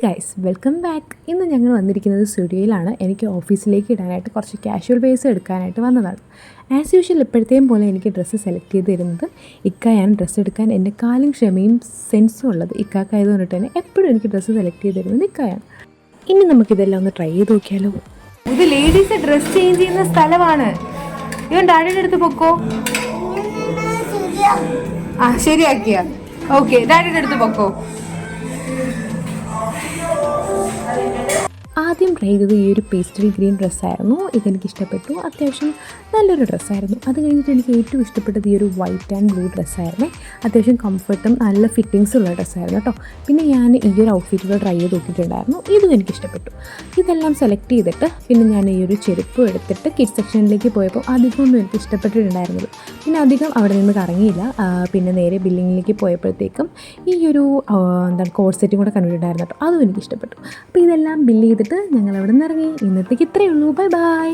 Guys welcome back. ഇന്ന് ഞങ്ങൾ വന്നിരിക്കുന്നത് സ്റ്റുഡിയോയിലാണ്. എനിക്ക് ഓഫീസിലേക്ക് ഇടാനായിട്ട് കുറച്ച് കാഷ്വൽ വെയർസ് എടുക്കാനായിട്ട് വന്നതാണ്. ആസ് യൂഷ്വൽ എപ്പോഴത്തെയും പോലെ എനിക്ക് ഡ്രസ്സ് സെലക്ട് ചെയ്ത് തരുന്നത് ഇക്കായാണ്. ഡ്രസ്സ് എടുക്കാൻ എൻ്റെ കാലും ക്ഷമയും സെൻസും ഉള്ളത് ഇക്കാക്കായതുകൊണ്ടിട്ട് തന്നെ എപ്പോഴും എനിക്ക് ഡ്രസ്സ് സെലക്ട് ചെയ്ത് തരുന്നത് ഇക്കായാണ്. ഇനി നമുക്കിതെല്ലാം ഒന്ന് ട്രൈ ചെയ്ത് നോക്കിയാലോ. ഇത് ലേഡീസ് ഡ്രസ്സ് ചേഞ്ച് ചെയ്യുന്ന സ്ഥലമാണ്. ഇവൻ ഡാഡിയുടെ അടുത്ത് പൊക്കോ. ശരിയാക്കിയ ഓക്കെ, ഡാഡിയുടെ അടുത്ത് പൊക്കോ. ആദ്യം ട്രൈ ചെയ്തത് ഈ ഒരു പേസ്റ്റൽ ഗ്രീൻ ഡ്രസ്സായിരുന്നു. ഇതെനിക്ക് ഇഷ്ടപ്പെട്ടു. അത്യാവശ്യം നല്ലൊരു ഡ്രസ്സായിരുന്നു. അത് കഴിഞ്ഞിട്ട് എനിക്ക് ഏറ്റവും ഇഷ്ടപ്പെട്ടത് ഈ ഒരു വൈറ്റ് ആൻഡ് ബ്ലൂ ഡ്രസ്സായിരുന്നേ. അത്യാവശ്യം കംഫർട്ടും നല്ല ഫിറ്റിങ്സും ഉള്ള ഡ്രസ്സായിരുന്നു കേട്ടോ. പിന്നെ ഞാൻ ഈ ഒരു ഔട്ട്ഫിറ്റുകൾ ട്രൈ ചെയ്ത് നോക്കിയിട്ടുണ്ടായിരുന്നു. ഇതും എനിക്കിഷ്ടപ്പെട്ടു. ഇതെല്ലാം സെലക്ട് ചെയ്തിട്ട് പിന്നെ ഞാൻ ഈ ഒരു ചെരുപ്പ് എടുത്തിട്ട് കിഡ്സ് സെക്ഷനിലേക്ക് പോയപ്പോൾ അധികമൊന്നും എനിക്ക് ഇഷ്ടപ്പെട്ടിട്ടുണ്ടായിരുന്നത്. പിന്നെ അധികം അവിടെ നിന്ന് കറങ്ങിയില്ല. പിന്നെ നേരെ ബില്ലിങ്ങിലേക്ക് പോയപ്പോഴത്തേക്കും ഈ ഒരു കോഡ് സെറ്റും കൂടെ കണ്ടിട്ടുണ്ടായിരുന്നു കേട്ടോ. അതും എനിക്കിഷ്ടപ്പെട്ടു. അപ്പോൾ ഇതെല്ലാം ബില്ല് ചെയ്തിട്ട് ഞങ്ങൾ അവിടെ നിന്ന് ഇറങ്ങി. ഇന്നത്തേക്ക് ഇത്രയേ ഉള്ളൂ. Bye bye.